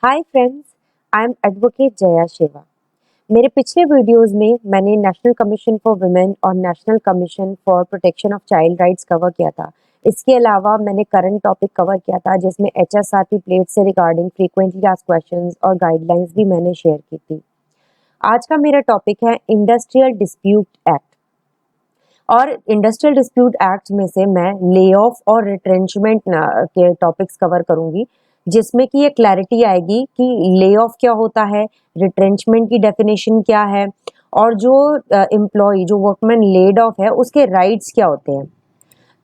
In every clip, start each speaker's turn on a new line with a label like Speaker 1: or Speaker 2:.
Speaker 1: Hi friends, I am advocate Jaya Shiva. मेरे पिछले videos में मैंने नेशनल कमीशन फॉर वुमेन और national commission for protection of child rights cover किया था। इसके अलावा मैंने करंट टॉपिक कवर किया था जिसमें एचएसआरपी प्लेट से रिगार्डिंग फ्रीक्वेंटली आस्क्ड क्वेश्चंस और गाइडलाइंस भी मैंने शेयर की थी। आज का मेरा टॉपिक है इंडस्ट्रियल डिस्प्यूट एक्ट। और इंडस्ट्रियल डिस्प्यूट एक्ट में से मैं ले ऑफ और रिट्रेंचमेंट के टॉपिक्स कवर करूंगी, जिसमें कि ये क्लैरिटी आएगी कि ले ऑफ क्या होता है, रिट्रेंचमेंट की डेफिनेशन क्या है, और जो एम्प्लॉय जो वर्कमैन लेड ऑफ है उसके राइट्स क्या होते हैं।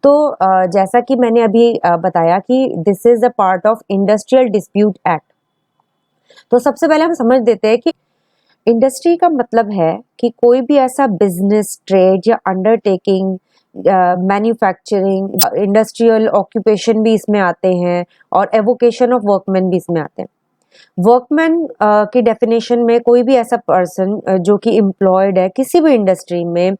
Speaker 1: तो जैसा कि मैंने अभी बताया कि this is a part of industrial dispute act. तो सबसे पहले हम समझ देते हैं कि इंडस्ट्री का मतलब है कि कोई भी ऐसा बिजनेस, ट्रेड या अंडरटेकिंग, मैन्युफैक्चरिंग, इंडस्ट्रियल ऑक्यूपेशन भी इसमें आते हैं और एवोकेशन ऑफ वर्कमैन भी इसमें आते हैं। वर्कमैन की डेफिनेशन में कोई भी ऐसा पर्सन जो कि एम्प्लॉयड है किसी भी इंडस्ट्री में,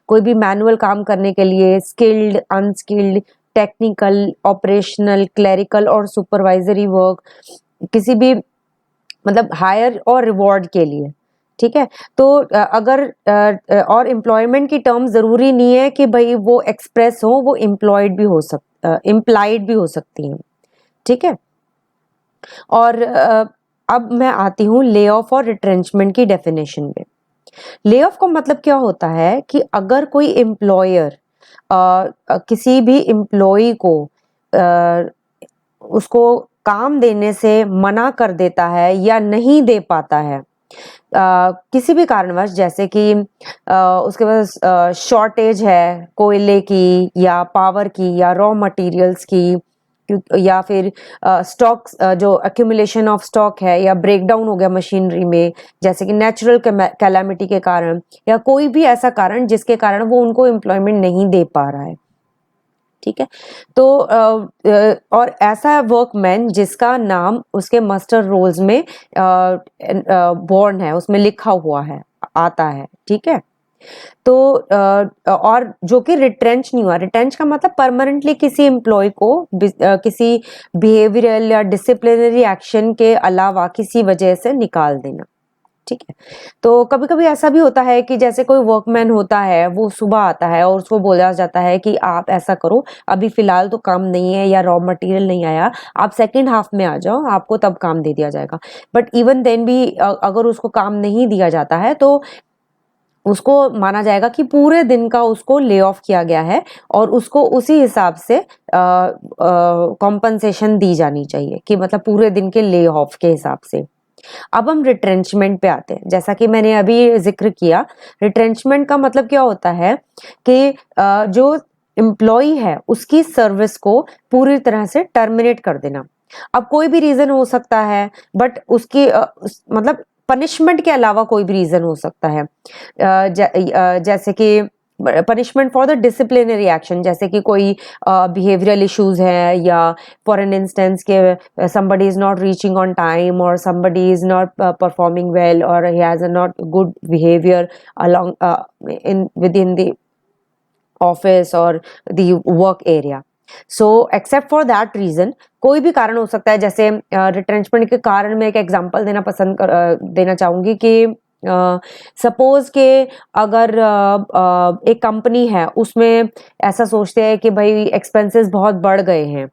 Speaker 1: कोई भी मैनुअल काम करने के लिए, skilled, unskilled, technical, operational, clerical और सुपरवाइजरी वर्क, किसी भी मतलब हायर और रिवॉर्ड के लिए। ठीक है। तो अगर और एम्प्लॉयमेंट की टर्म जरूरी नहीं है कि भाई वो एक्सप्रेस हो, वो एम्प्लॉयड भी हो इम्प्लाइड भी हो सकती हैं। ठीक है। और अब मैं आती हूँ ले ऑफ और रिट्रेंचमेंट की डेफिनेशन पे। ले ऑफ का मतलब क्या होता है कि अगर कोई एम्प्लॉयर किसी भी एम्प्लॉय को उसको काम देने से मना कर देता है या नहीं दे पाता है किसी भी कारणवश, जैसे कि उसके पास शॉर्टेज है कोयले की या पावर की या रॉ मटेरियल्स की, या फिर स्टॉक जो एक्यूमुलेशन ऑफ स्टॉक है या ब्रेकडाउन हो गया मशीनरी में, जैसे कि नेचुरल कैलामिटी के कारण या कोई भी ऐसा कारण जिसके कारण वो उनको एम्प्लॉयमेंट नहीं दे पा रहा है। ठीक है। तो और ऐसा वर्कमैन जिसका नाम उसके मस्टर रोल्स में बॉर्न है, उसमें लिखा हुआ है, आता है। ठीक है। तो और जो कि रिट्रेंच नहीं हुआ। रिट्रेंच का मतलब परमानेंटली किसी एम्प्लॉय को किसी बिहेवियरल या डिसिप्लिनरी एक्शन के अलावा किसी वजह से निकाल देना। ठीक है। तो कभी कभी ऐसा भी होता है कि जैसे कोई वर्कमैन होता है, वो सुबह आता है और उसको बोला जाता है कि आप ऐसा करो, अभी फिलहाल तो काम नहीं है या रॉ मटेरियल नहीं आया, आप सेकंड हाफ में आ जाओ, आपको तब काम दे दिया जाएगा। बट इवन देन भी अगर उसको काम नहीं दिया जाता है तो उसको माना जाएगा कि पूरे दिन का उसको ले ऑफ किया गया है और उसको उसी हिसाब से कॉम्पनसेशन दी जानी चाहिए, कि मतलब पूरे दिन के ले ऑफ के हिसाब से। अब हम रिट्रेंचमेंट पे आते हैं। जैसा कि मैंने अभी जिक्र किया, रिट्रेंचमेंट का मतलब क्या होता है कि जो एम्प्लॉय है उसकी सर्विस को पूरी तरह से टर्मिनेट कर देना। अब कोई भी रीजन हो सकता है, बट उसकी मतलब पनिशमेंट के अलावा कोई भी रीजन हो सकता है। जैसे कि punishment for the disciplinary action, जैसे कि कोई बिहेवियरल इश्यूज हैं, या फॉर एन इंस्टेंस के somebody is not reaching on time, or somebody is not performing well, or he has a not good behavior along in within the office or the work area. So except for that reason, कोई भी कारण हो सकता है। जैसे retrenchment के कारण मैं एक एग्जांपल देना चाहूंगी कि सपोज के अगर एक कंपनी है, उसमें ऐसा सोचते हैं कि भाई एक्सपेंसेस बहुत बढ़ गए हैं,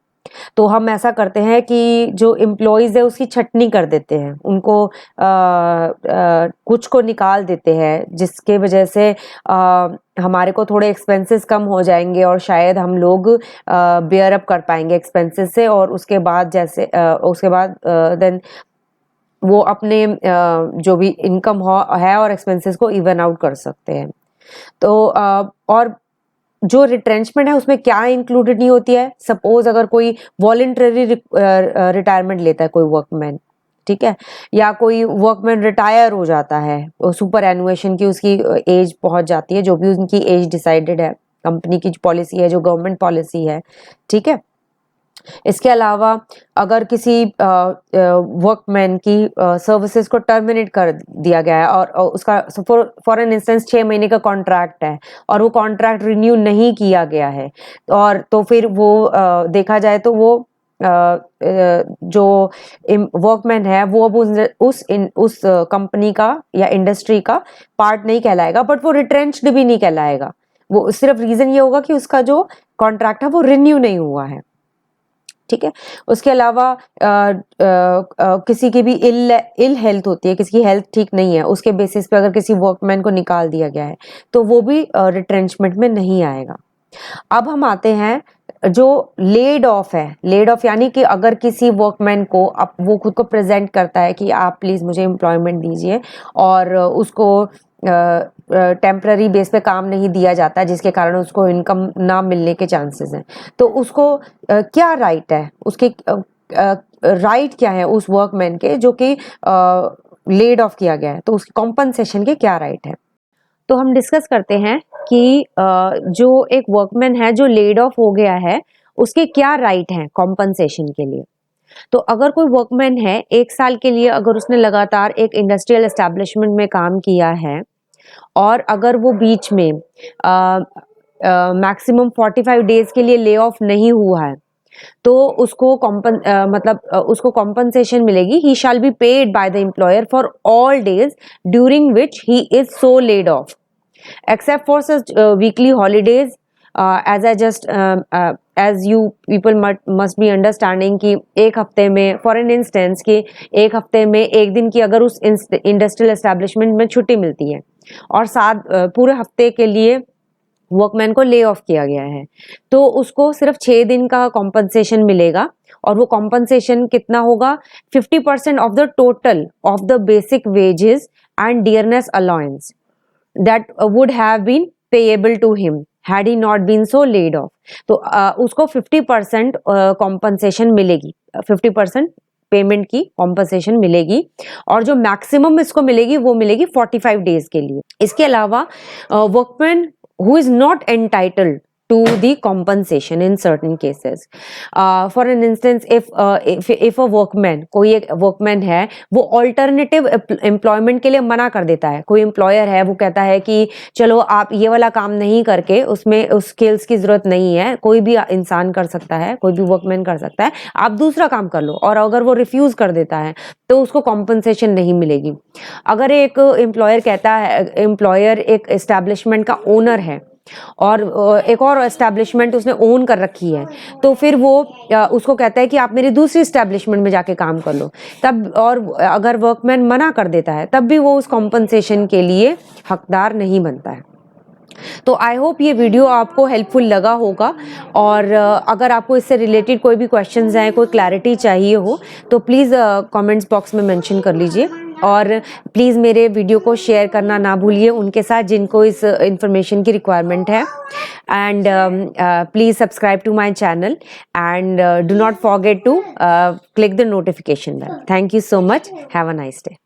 Speaker 1: तो हम ऐसा करते हैं कि जो एम्प्लॉयज है उसकी छटनी कर देते हैं, उनको कुछ को निकाल देते हैं, जिसके वजह से हमारे को थोड़े एक्सपेंसेस कम हो जाएंगे और शायद हम लोग बेयर अप कर पाएंगे एक्सपेंसेस से, और उसके बाद देन वो अपने जो भी इनकम है और एक्सपेंसेस को इवन आउट कर सकते हैं। तो और जो रिट्रेंचमेंट है उसमें क्या इंक्लूडेड नहीं होती है। सपोज अगर कोई वॉलंटरी रिटायरमेंट लेता है कोई वर्कमैन, ठीक है, या कोई वर्कमैन रिटायर हो जाता है, सुपर एनुएशन की उसकी एज पहुंच जाती है, जो भी उनकी एज डिसाइडेड है, कंपनी की पॉलिसी है, जो गवर्नमेंट पॉलिसी है। ठीक है। इसके अलावा अगर किसी वर्कमैन की सर्विसेज को टर्मिनेट कर दिया गया है और उसका फॉर एन इंस्टेंस 6 महीने का कॉन्ट्रैक्ट है और वो कॉन्ट्रैक्ट रिन्यू नहीं किया गया है, और तो फिर वो देखा जाए तो वो जो वर्कमैन है वो अब उस कंपनी का या इंडस्ट्री का पार्ट नहीं कहलाएगा, बट वो रिट्रेंच्ड भी नहीं कहलाएगा। वो सिर्फ रीजन ये होगा कि उसका जो कॉन्ट्रैक्ट है वो रिन्यू नहीं हुआ है। ठीक है। उसके अलावा किसी की भी इल हेल्थ होती है, किसी की हेल्थ ठीक नहीं है, उसके बेसिस पे अगर किसी वर्कमैन को निकाल दिया गया है तो वो भी रिट्रेंचमेंट में नहीं आएगा। अब हम आते हैं जो लेड ऑफ है। लेड ऑफ यानी कि अगर किसी वर्कमैन को अब वो खुद को प्रेजेंट करता है कि आप प्लीज मुझे एम्प्लॉयमेंट दीजिए, और उसको टेम्पररी बेस पे काम नहीं दिया जाता है जिसके कारण उसको इनकम ना मिलने के चांसेस हैं, तो उसको क्या राइट है, उसके राइट क्या है उस वर्कमैन के जो कि लेड ऑफ किया गया है, तो उसकी कॉम्पनसेशन के क्या राइट है। तो हम डिस्कस करते हैं कि जो एक वर्कमैन है जो लेड ऑफ हो गया है उसके क्या राइट हैं कॉम्पनसेशन के लिए। तो अगर कोई वर्कमैन है 1 साल के लिए, अगर उसने लगातार एक इंडस्ट्रियल एस्टेब्लिशमेंट में काम किया है और अगर वो बीच में मैक्सिमम 45 डेज के लिए ले ऑफ नहीं हुआ है, तो उसको उसको कॉम्पनसेशन मिलेगी। He shall be paid by the employer for all days during which he is so laid off, except for such weekly holidays, as I just as you people must be understanding कि एक हफ्ते में, for an instance कि एक हफ्ते में एक दिन की अगर उस इंडस्ट्रियल एस्टेब्लिशमेंट में छुट्टी मिलती है और पूरे हफ्ते के लिए वर्कमैन को ले ऑफ किया गया है, तो उसको सिर्फ 6 दिन का कॉम्पनसेशन मिलेगा। और वो कॉम्पनसेशन कितना होगा? 50% of the total of the basic wages and dearness allowance that would have been payable to him had he not been so laid off. तो उसको 50% कॉम्पनसेशन मिलेगी, 50% पेमेंट की कॉम्पनसेशन मिलेगी, और जो मैक्सिमम इसको मिलेगी वो मिलेगी 45 डेज के लिए। इसके अलावा workman who is not entitled to the compensation in certain cases. For an instance, if a workman, कोई एक workman है वो alternative employment के लिए मना कर देता है, कोई employer है वो कहता है कि चलो आप ये वाला काम नहीं करके, उसमें उस skills की जरूरत नहीं है, कोई भी इंसान कर सकता है, कोई भी workman कर सकता है, आप दूसरा काम कर लो, और अगर वो refuse कर देता है तो उसको compensation नहीं मिलेगी। अगर एक employer कहता है, employer एक establishment का owner है और एक और एस्टैब्लिशमेंट उसने ओन कर रखी है, तो फिर वो उसको कहता है कि आप मेरी दूसरी एस्टैब्लिशमेंट में जाके काम कर लो, तब, और अगर वर्कमैन मना कर देता है तब भी वो उस कॉम्पनसेशन के लिए हकदार नहीं बनता है। तो आई होप ये वीडियो आपको हेल्पफुल लगा होगा, और अगर आपको इससे रिलेटेड कोई भी क्वेश्चंस हैं, कोई क्लैरिटी चाहिए हो, तो प्लीज़ कमेंट्स बॉक्स में मेंशन कर लीजिए, और प्लीज़ मेरे वीडियो को शेयर करना ना भूलिए उनके साथ जिनको इस इंफॉर्मेशन की रिक्वायरमेंट है। And please subscribe to my channel, and do not forget to click the notification bell. Thank you so much, have a nice day.